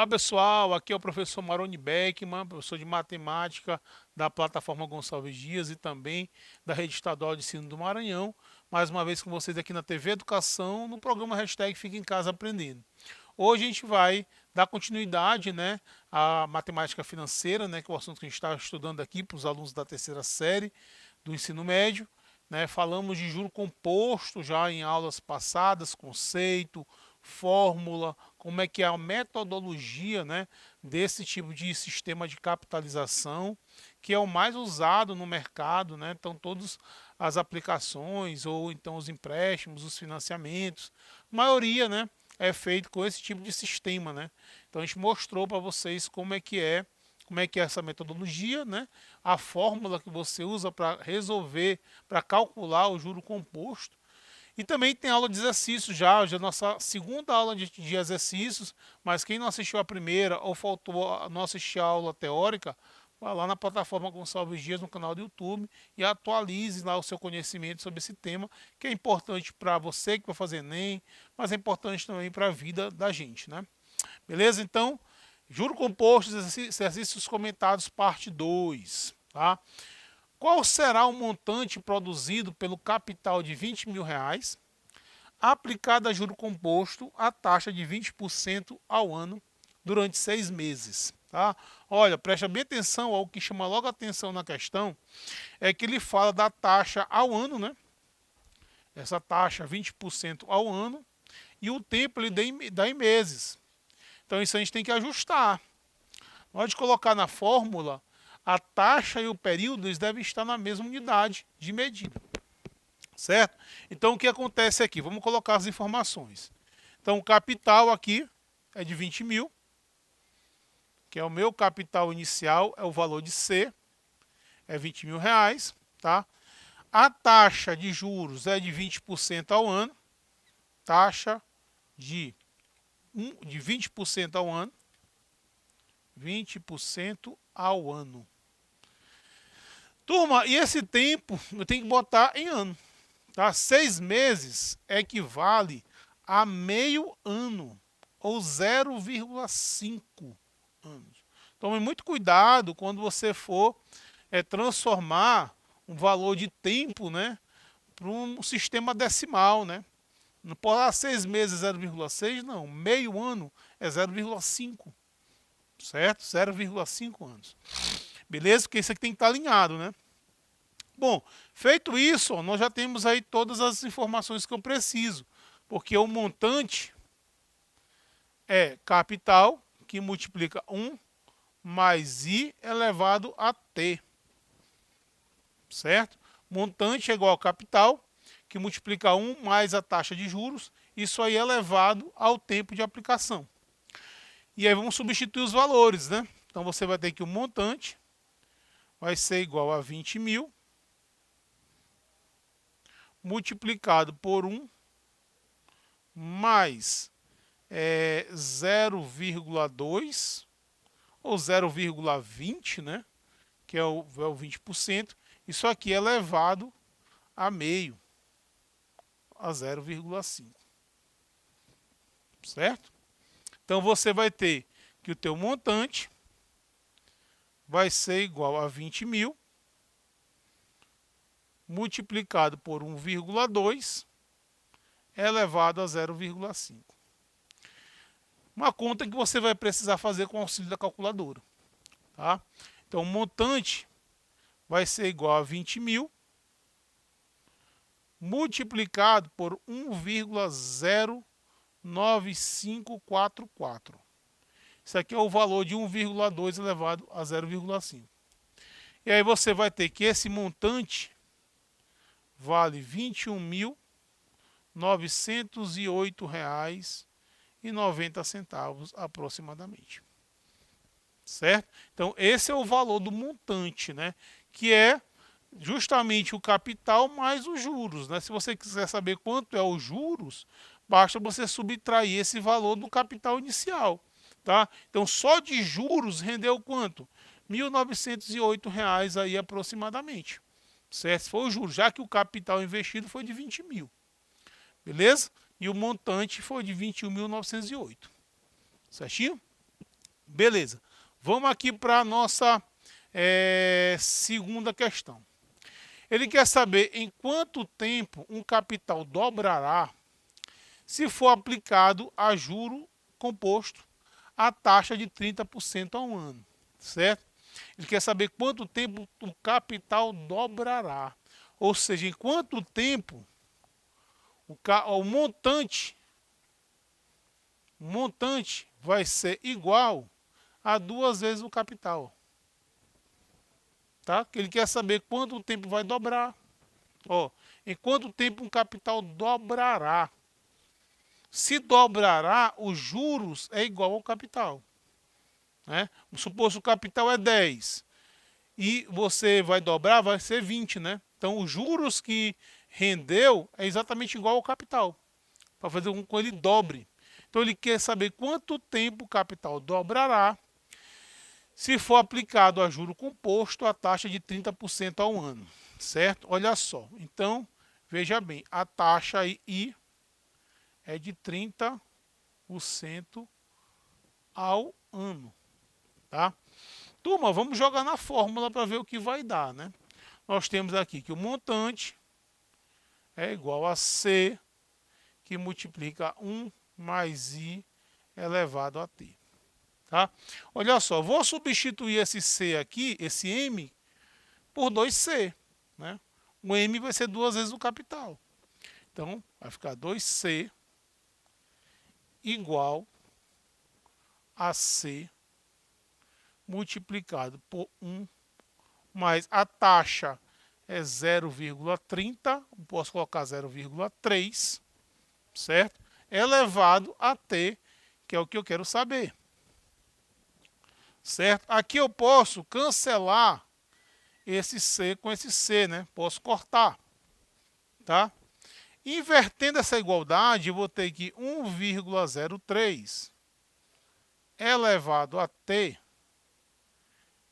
Olá pessoal, aqui é o professor Maroni Beckman, professor de matemática da plataforma Gonçalves Dias e também da Rede Estadual de Ensino do Maranhão. Mais uma vez com vocês aqui na TV Educação, no programa Hashtag Fica em Casa Aprendendo. Hoje a gente vai dar continuidade, à matemática financeira, que é o assunto que a gente está estudando aqui para os alunos da terceira série do ensino médio. Falamos de juro composto já em aulas passadas, conceito, fórmula, como é que é a metodologia, desse tipo de sistema de capitalização, que é o mais usado no mercado, Então, todas as aplicações, ou então os empréstimos, os financiamentos, a maioria, é feito com esse tipo de sistema, Então, a gente mostrou para vocês como é que é essa metodologia, a fórmula que você usa para resolver, para calcular o juro composto. E também tem aula de exercícios já é a nossa segunda aula de exercícios, mas quem não assistiu a primeira ou faltou não assistir a aula teórica, vá lá na plataforma Gonçalves Dias no canal do YouTube e atualize lá o seu conhecimento sobre esse tema, que é importante para você que vai fazer ENEM, mas é importante também para a vida da gente, Beleza? Então, juro composto, exercícios comentados, parte 2, tá? Qual será o montante produzido pelo capital de R$ 20.000, aplicado a juro composto a taxa de 20% ao ano durante 6 meses? Tá? Olha, preste bem atenção, ao que chama logo a atenção na questão é que ele fala da taxa ao ano, Essa taxa 20% ao ano, e o tempo ele dá em meses. Então isso a gente tem que ajustar. Na hora de colocar na fórmula, a taxa e o período eles devem estar na mesma unidade de medida. Certo? Então o que acontece aqui? Vamos colocar as informações. Então o capital aqui é de 20 mil, que é o meu capital inicial, é o valor de C, é R$ 20.000, tá? A taxa de juros é de 20% ao ano, taxa de 20% ao ano, 20% ao ano. Turma, e esse tempo eu tenho que botar em ano. Tá? 6 meses equivale a meio ano, ou 0,5 anos. Tome muito cuidado quando você for transformar um valor de tempo, para um sistema decimal, Não pode 6 meses 0,6, não. Meio ano é 0,5, certo? 0,5 anos. Beleza? Porque isso aqui tem que estar alinhado, Bom, feito isso, nós já temos aí todas as informações que eu preciso, porque o montante é capital, que multiplica 1 mais I elevado a T, certo? Montante é igual ao capital, que multiplica 1 mais a taxa de juros, isso aí é elevado ao tempo de aplicação. E aí vamos substituir os valores, Então você vai ter que o montante vai ser igual a 20 mil, multiplicado por 1 mais 0,2 ou 0,20, que é o 20%. Isso aqui é elevado a meio, a 0,5. Certo? Então você vai ter que o teu montante vai ser igual a 20 mil multiplicado por 1,2 elevado a 0,5. Uma conta que você vai precisar fazer com o auxílio da calculadora. Tá? Então, o montante vai ser igual a 20 mil multiplicado por 1,09544. Isso aqui é o valor de 1,2 elevado a 0,5. E aí você vai ter que esse montante vale R$ 21.908,90 aproximadamente. Certo? Então, esse é o valor do montante, que é justamente o capital mais os juros. Se você quiser saber quanto é os juros, basta você subtrair esse valor do capital inicial. Tá? Então, só de juros rendeu quanto? R$ 1.908 aí aproximadamente. Certo? Foi o juros, já que o capital investido foi de 20 mil. Beleza? E o montante foi de 21.908. Certinho? Beleza. Vamos aqui para a nossa segunda questão. Ele quer saber em quanto tempo um capital dobrará se for aplicado a juro composto a taxa de 30% ao ano, certo? Ele quer saber quanto tempo o capital dobrará. Ou seja, em quanto tempo o montante vai ser igual a 2 vezes o capital. Tá? Ele quer saber quanto tempo vai dobrar. Ó, em quanto tempo um capital dobrará. Se dobrará, os juros é igual ao capital. Né? Vamos supor que o capital é 10 e você vai dobrar, vai ser 20, né? Então, os juros que rendeu é exatamente igual ao capital, para fazer com que ele dobre. Então, ele quer saber quanto tempo o capital dobrará se for aplicado a juro composto a taxa de 30% ao ano, certo? Olha só, então, veja bem, a taxa I é de 30% ao ano, tá? Turma, vamos jogar na fórmula para ver o que vai dar, né? Nós temos aqui que o montante é igual a C, que multiplica 1 mais I elevado a T. Tá? Olha só, vou substituir esse C aqui, esse M, por 2C. Né? O M vai ser 2 vezes o capital. Então, vai ficar 2C igual a C multiplicado por 1, mais a taxa é 0,30, posso colocar 0,3, certo? Elevado a T, que é o que eu quero saber. Certo? Aqui eu posso cancelar esse C com esse C, né? Posso cortar, tá? Invertendo essa igualdade, eu vou ter que 1,03 elevado a T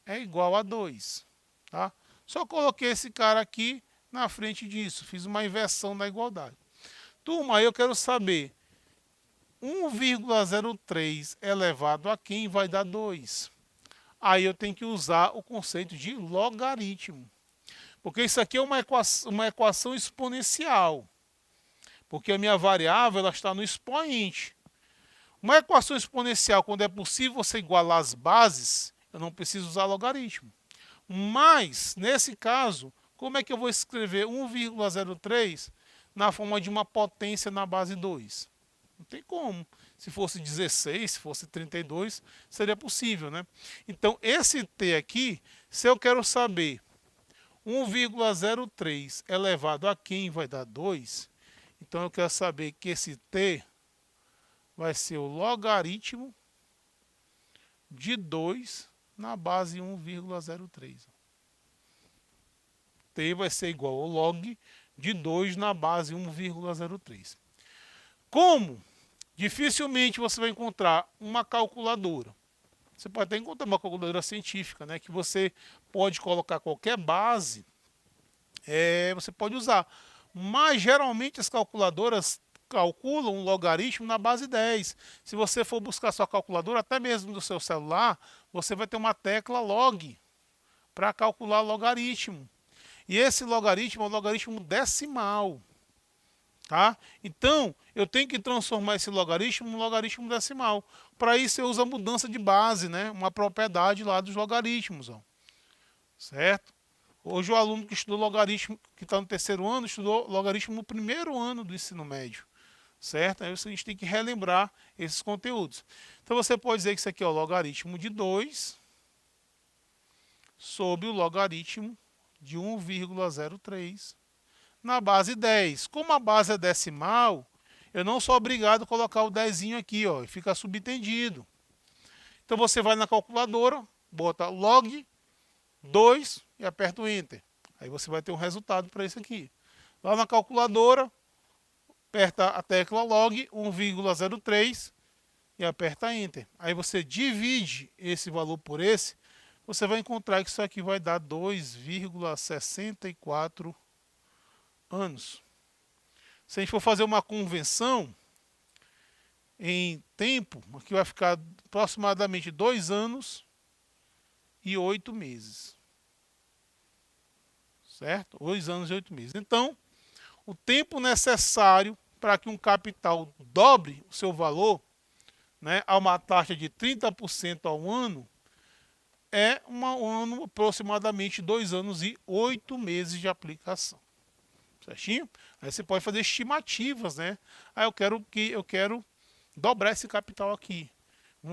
é igual a 2, tá? Só coloquei esse cara aqui na frente disso, fiz uma inversão da igualdade. Turma, aí eu quero saber 1,03 elevado a quem vai dar 2. Aí eu tenho que usar o conceito de logaritmo. Porque isso aqui é uma equação exponencial. Porque a minha variável ela está no expoente. Uma equação exponencial, quando é possível você igualar as bases, eu não preciso usar logaritmo. Mas, nesse caso, como é que eu vou escrever 1,03 na forma de uma potência na base 2? Não tem como. Se fosse 16, se fosse 32, seria possível, né? Então, esse T aqui, se eu quero saber 1,03 elevado a quem vai dar 2, então eu quero saber que esse T vai ser o logaritmo de 2 na base 1,03. T vai ser igual ao log de 2 na base 1,03. Como dificilmente você vai encontrar uma calculadora. Você pode até encontrar uma calculadora científica, né, que você pode colocar qualquer base, você pode usar. Mas geralmente as calculadoras calculam um logaritmo na base 10. Se você for buscar sua calculadora, até mesmo do seu celular, você vai ter uma tecla log para calcular logaritmo. E esse logaritmo é um logaritmo decimal. Tá? Então, eu tenho que transformar esse logaritmo em um logaritmo decimal. Para isso, eu uso a mudança de base, né? Uma propriedade lá dos logaritmos. Ó. Certo? Hoje, o aluno que estudou logaritmo, que está no terceiro ano, estudou logaritmo no primeiro ano do ensino médio. Certo? Aí a gente tem que relembrar esses conteúdos. Então, você pode dizer que isso aqui é o logaritmo de 2 sobre o logaritmo de 1,03 na base 10. Como a base é decimal, eu não sou obrigado a colocar o 10 aqui, ó, fica subtendido. Então você vai na calculadora, bota log 2 e aperta o Enter. Aí você vai ter um resultado para isso aqui. Lá na calculadora, aperta a tecla log 1,03 e aperta Enter. Aí você divide esse valor por esse, você vai encontrar que isso aqui vai dar 2,64 anos. Se a gente for fazer uma convenção, em tempo, aqui vai ficar aproximadamente 2 anos e 8 meses. Certo? 2 anos e 8 meses. Então, o tempo necessário para que um capital dobre o seu valor, né, a uma taxa de 30% ao ano, é um ano, aproximadamente 2 anos e 8 meses de aplicação. Certinho? Aí você pode fazer estimativas, né? Aí eu quero dobrar esse capital aqui.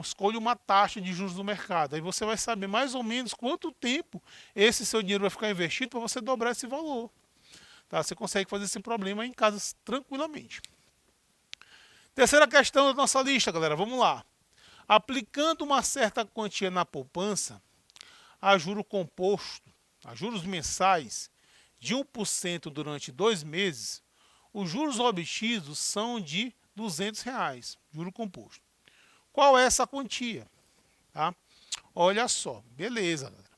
Escolha uma taxa de juros do mercado. Aí você vai saber mais ou menos quanto tempo esse seu dinheiro vai ficar investido para você dobrar esse valor. Tá? Você consegue fazer esse problema em casa tranquilamente. Terceira questão da nossa lista, galera. Vamos lá. Aplicando uma certa quantia na poupança, a juro composto, a juros mensais, de 1% durante 2 meses, os juros obtidos são de R$ 200, juro composto. Qual é essa quantia? Tá? Olha só, beleza, galera.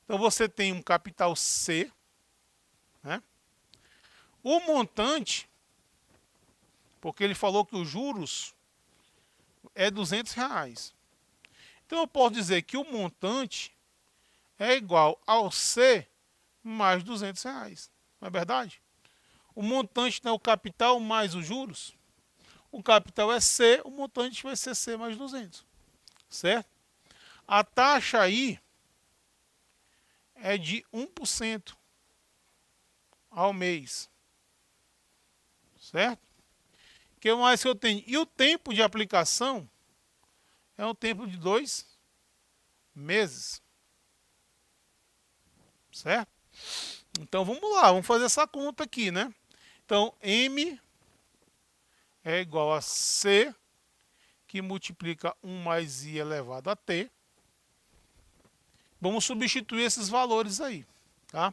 Então você tem um capital C, né? O montante, porque ele falou que os juros é R$ 200. Então eu posso dizer que o montante é igual ao C mais R$ 200. Não é verdade? O montante é o capital mais os juros. O capital é C, o montante vai ser C mais 200. Certo? A taxa aí é de 1% ao mês. Certo? O que mais que eu tenho? E o tempo de aplicação é um tempo de 2 meses. Certo? Então vamos lá, vamos fazer essa conta aqui, né? Então M é igual a C, que multiplica 1 mais I elevado a T. Vamos substituir esses valores aí, tá?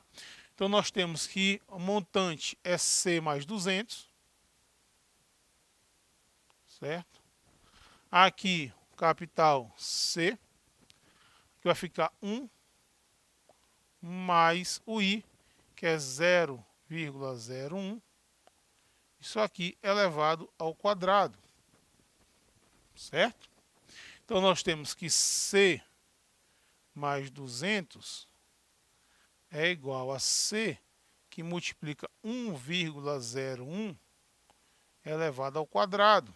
Então nós temos que o montante é C mais 200, certo? Aqui o capital C, que vai ficar 1 mais o I, que é 0,01. Isso aqui elevado ao quadrado, certo? Então nós temos que C mais 200 é igual a C, que multiplica 1,01 elevado ao quadrado,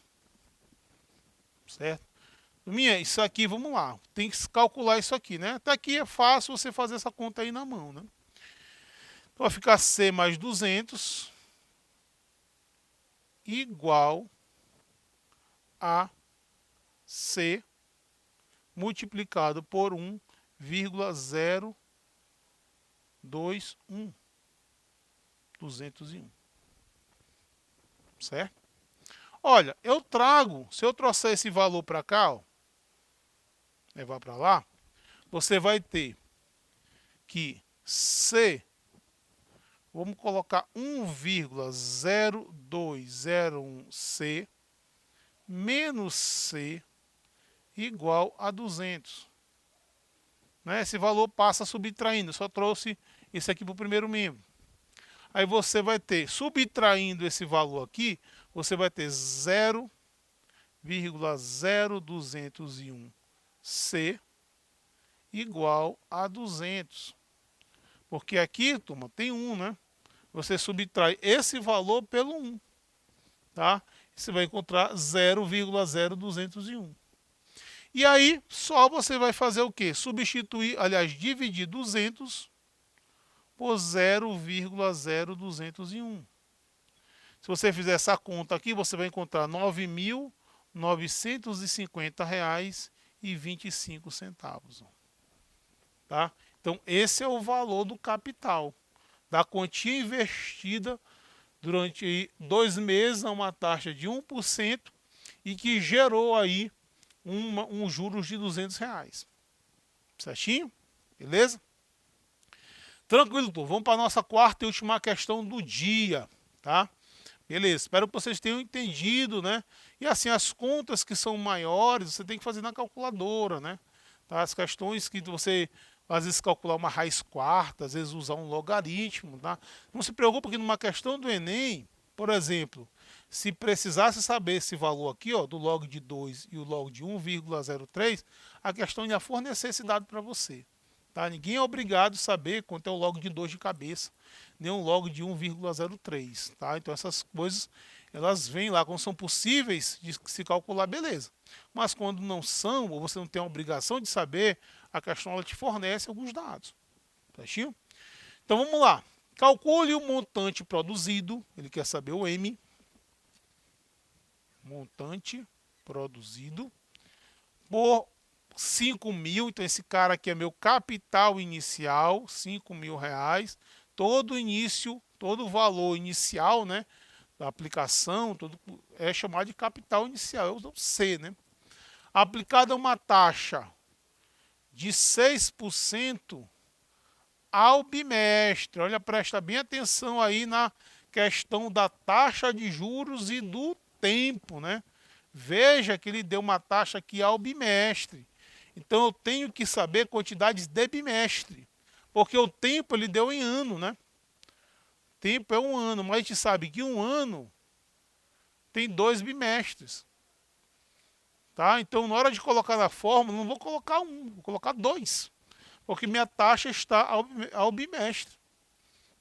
certo? Minha, isso aqui, vamos lá, tem que calcular isso aqui, né? Até aqui é fácil você fazer essa conta aí na mão, né? Então vai ficar C mais 200 igual a C multiplicado por 1,021. 201. Certo? Olha, se eu trouxer esse valor para cá, ó, levar para lá, você vai ter que C, vamos colocar 1,0201C menos C igual a 200. Né? Esse valor passa subtraindo, eu só trouxe isso aqui para o primeiro membro. Aí você vai ter, subtraindo esse valor aqui, você vai ter 0,0201C igual a 200. Porque aqui, turma, tem 1, né? Você subtrai esse valor pelo 1, tá? Você vai encontrar 0,0201. E aí, só você vai fazer o quê? Substituir, aliás, dividir 200 por 0,0201. Se você fizer essa conta aqui, você vai encontrar R$ 9.950,25. Tá? Então, esse é o valor do capital, da quantia investida durante 2 meses a uma taxa de 1% e que gerou aí um juros de R$ 200. Certinho? Beleza? Tranquilo, pô. Vamos para a nossa quarta e última questão do dia, tá? Beleza, espero que vocês tenham entendido, né? E assim, as contas que são maiores, você tem que fazer na calculadora, né? Tá? As questões que você, às vezes, calcular uma raiz quarta, às vezes usar um logaritmo, tá? Não se preocupe que numa questão do Enem, por exemplo, Se precisasse saber esse valor aqui, ó, do log de 2 e o log de 1,03, a questão ia fornecer esse dado para você. Tá? Ninguém é obrigado a saber quanto é o log de 2 de cabeça, nem o log de 1,03. Tá? Então essas coisas, elas vêm lá, quando são possíveis de se calcular, beleza. Mas quando não são, ou você não tem a obrigação de saber, a questão ela te fornece alguns dados. Certinho? Então vamos lá. Calcule o montante produzido, ele quer saber o M. Montante produzido por 5.000, então esse cara aqui é meu capital inicial, 5.000 reais, todo início, todo valor inicial, né, da aplicação, todo é chamado de capital inicial, é o C, né? Aplicada uma taxa de 6% ao bimestre, olha, presta bem atenção aí na questão da taxa de juros e do tempo, né? Veja que ele deu uma taxa aqui ao bimestre. Então eu tenho que saber quantidades de bimestre, porque o tempo ele deu em ano, né? Tempo é um ano, mas a gente sabe que um ano tem 2 bimestres. Tá? Então na hora de colocar na fórmula, não vou colocar 1, vou colocar 2, porque minha taxa está ao bimestre.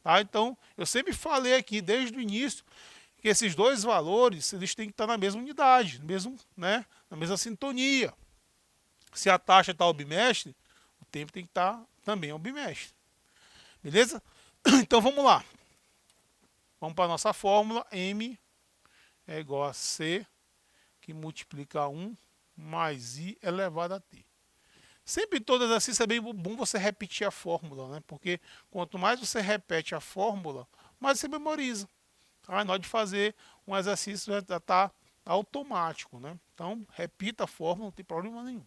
Tá? Então eu sempre falei aqui desde o início que esses dois valores eles têm que estar na mesma unidade, mesmo, né, na mesma sintonia. Se a taxa está ao bimestre, o tempo tem que estar também ao bimestre. Beleza? Então vamos lá. Vamos para a nossa fórmula. M é igual a C, que multiplica 1 mais I elevado a T. Sempre em todo exercício é bem bom você repetir a fórmula, né? Porque quanto mais você repete a fórmula, mais você memoriza. Tá? Na hora de fazer um exercício já está automático, né? Então, repita a fórmula, não tem problema nenhum.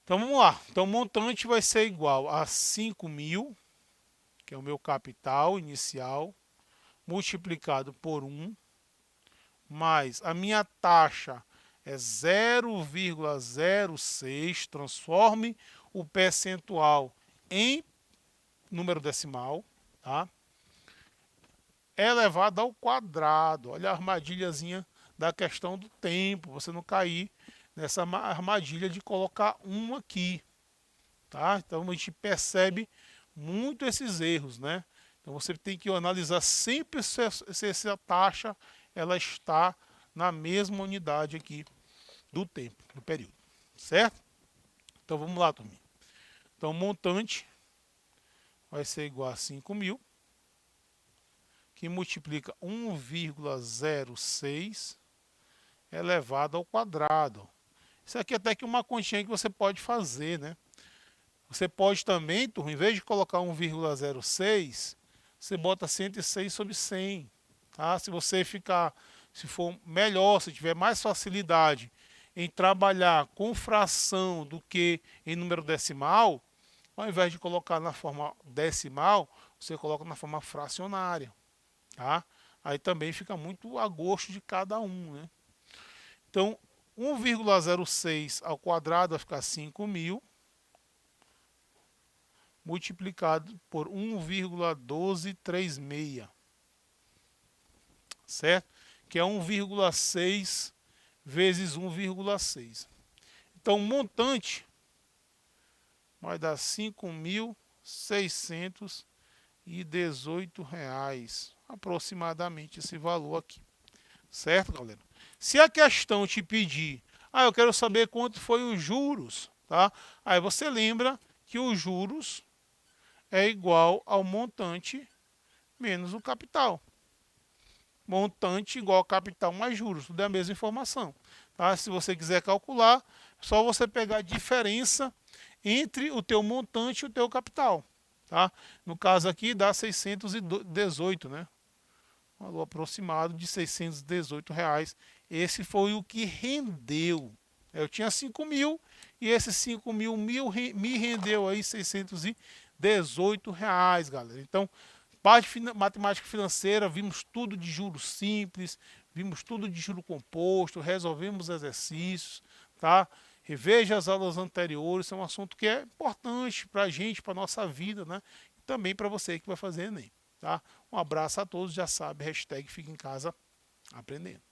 Então, vamos lá. Então, o montante vai ser igual a 5.000, que é o meu capital inicial, multiplicado por 1, mais a minha taxa é 0,06, transforme o percentual em número decimal, tá? Elevado ao quadrado. Olha a armadilhazinha da questão do tempo, você não cair nessa armadilha de colocar 1 aqui, tá? Então a gente percebe muito esses erros, né? Então você tem que analisar sempre se essa taxa ela está na mesma unidade aqui do tempo, do período, certo? Então vamos lá, turminha. Então o montante vai ser igual a 5.000, que multiplica 1,06 elevado ao quadrado. Isso aqui é até que uma continha que você pode fazer, né? Você pode também, turma, em vez de colocar 1,06, você bota 106 sobre 100. Tá? Se você ficar, se for melhor, se tiver mais facilidade em trabalhar com fração do que em número decimal, ao invés de colocar na forma decimal, você coloca na forma fracionária. Tá? Aí também fica muito a gosto de cada um, né? Então, 1,06 ao quadrado vai ficar 5.000, multiplicado por 1,1236, certo? Que é 1,6 vezes 1,6. Então, o montante vai dar R$ 5.618, aproximadamente esse valor aqui. Certo, galera? Se a questão te pedir, eu quero saber quanto foi os juros, tá? Aí você lembra que os juros é igual ao montante menos o capital. Montante igual ao capital mais juros, tudo é a mesma informação. Tá? Se você quiser calcular, é só você pegar a diferença entre o teu montante e o teu capital. Tá? No caso aqui dá 618, né? Um valor aproximado de R$ 618. Esse foi o que rendeu. Eu tinha 5.000 e esses 5.000 me rendeu aí R$ 618, galera. Então, parte de matemática financeira, vimos tudo de juros simples, vimos tudo de juro composto, resolvemos exercícios, tá? Reveja as aulas anteriores, é um assunto que é importante para a gente, para a nossa vida, né? E também para você que vai fazer Enem, tá? Um abraço a todos, já sabe, hashtag fica em casa Aprendendo.